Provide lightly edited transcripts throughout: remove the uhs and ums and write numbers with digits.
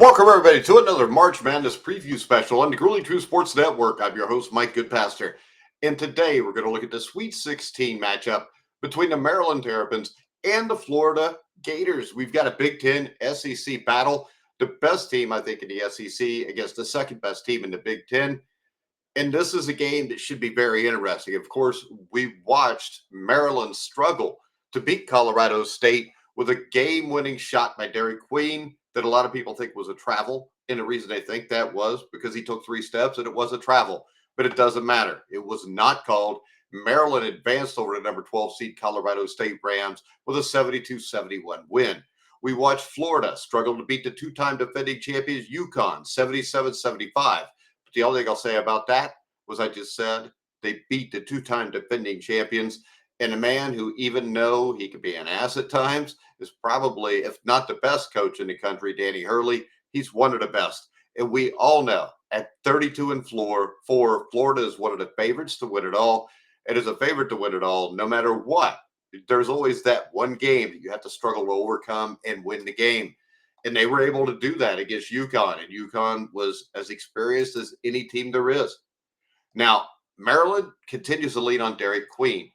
Welcome, everybody, to another March Madness preview special on the Grueling True Sports Network. I'm your host, Mike Goodpaster. And today we're going to look at the Sweet 16 matchup between the Maryland Terrapins and the Florida Gators. We've got a Big Ten SEC battle. The best team, I think, in the SEC against the second best team in the Big Ten. And this is a game that should be very interesting. Of course, we watched Maryland struggle to beat Colorado State with a game-winning shot by Derek Queen that a lot of people think was a travel. And the reason they think that was because he took 3 steps and it was a travel. But it doesn't matter. It was not called. Maryland advanced over the number 12 seed Colorado State Rams with a 72-71 win. We watched Florida struggle to beat the 2-time defending champions UConn 77-75. But the only thing I'll say about that was I just said they beat the 2-time defending champions. And a man who, even though he can be an ass at times, is probably, if not the best coach in the country, Danny Hurley. He's one of the best. And we all know at 32-4, Florida is one of the favorites to win it all. And as a favorite to win it all, no matter what, there's always that one game that you have to struggle to overcome and win the game. And they were able to do that against UConn. And UConn was as experienced as any team there is. Now, Maryland continues to lean on Derek Queen.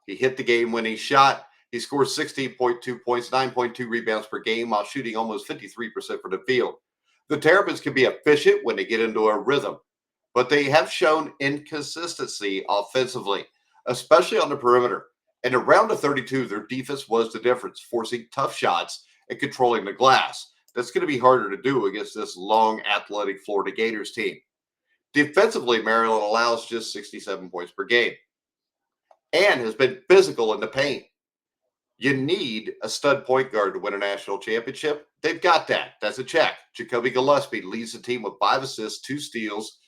He hit the game-winning shot. He scored 16.2 points, 9.2 rebounds per game while shooting almost 53% from the field. The Terrapins can be efficient when they get into a rhythm, but they have shown inconsistency offensively, especially on the perimeter. And around the 32, their defense was the difference, forcing tough shots and controlling the glass. That's going to be harder to do against this long, athletic Florida Gators team. Defensively, Maryland allows just 67 points per game and has been physical in the paint. You need a stud point guard to win a national championship. They've got that. That's a check. Jacoby Gillespie leads the team with 5 assists, 2 steals,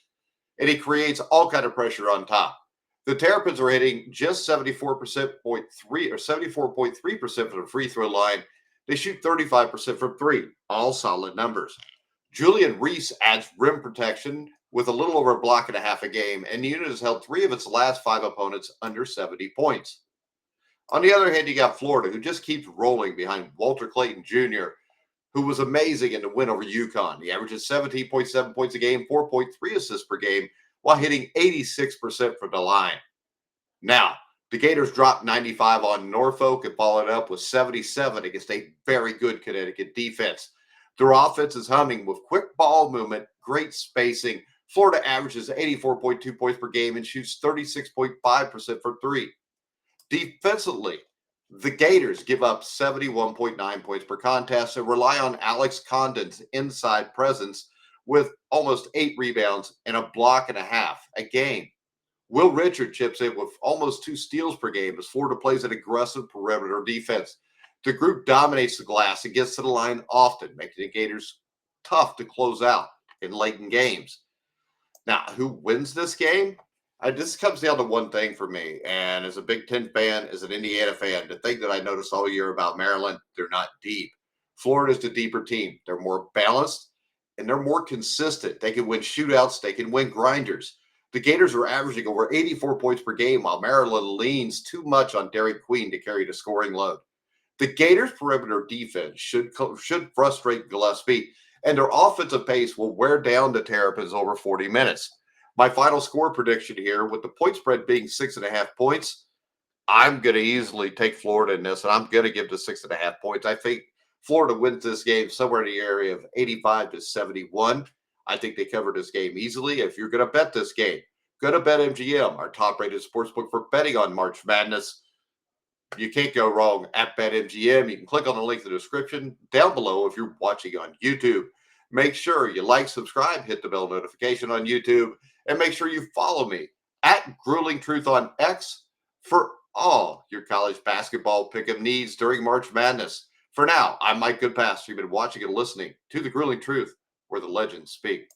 and he creates all kind of pressure on top. The Terrapins are hitting just 74.3% from the free throw line. They shoot 35% from 3. All solid numbers. Julian Reese adds rim protection with a little over a block and a half a game, and the unit has held 3 of its last 5 opponents under 70 points. On the other hand, you got Florida, who just keeps rolling behind Walter Clayton Jr., who was amazing in the win over UConn. He averages 17.7 points a game, 4.3 assists per game, while hitting 86% from the line. Now, the Gators dropped 95 on Norfolk and followed up with 77 against a very good Connecticut defense. Their offense is humming with quick ball movement, great spacing. Florida averages 84.2 points per game and shoots 36.5% for 3. Defensively, the Gators give up 71.9 points per contest and rely on Alex Condon's inside presence with almost 8 rebounds and a block and a half a game. Will Richard chips in with almost 2 steals per game as Florida plays an aggressive perimeter defense. The group dominates the glass and gets to the line often, making the Gators tough to close out in late in games. Now, who wins this game? This comes down to one thing for me. And as a Big Ten fan, as an Indiana fan, the thing that I noticed all year about Maryland, they're not deep. Florida's the deeper team. They're more balanced and they're more consistent. They can win shootouts. They can win grinders. The Gators are averaging over 84 points per game while Maryland leans too much on Derek Queen to carry the scoring load. The Gators' perimeter defense should frustrate Gillespie, and their offensive pace will wear down the Terrapins over 40 minutes. My final score prediction here, with the point spread being 6.5 points, I'm going to easily take Florida in this, and I'm going to give the 6.5 points. I think Florida wins this game somewhere in the area of 85-71. I think they cover this game easily. If you're going to bet this game, go to BetMGM, our top-rated sportsbook for betting on March Madness. You can't go wrong at BetMGM. You can click on the link in the description down below if you're watching on YouTube. Make sure you like, subscribe, hit the bell notification on YouTube, and make sure you follow me at Grueling Truth on X for all your college basketball pick'em needs during March Madness. For now, I'm Mike Goodpaster. You've been watching and listening to The Grueling Truth, where the legends speak.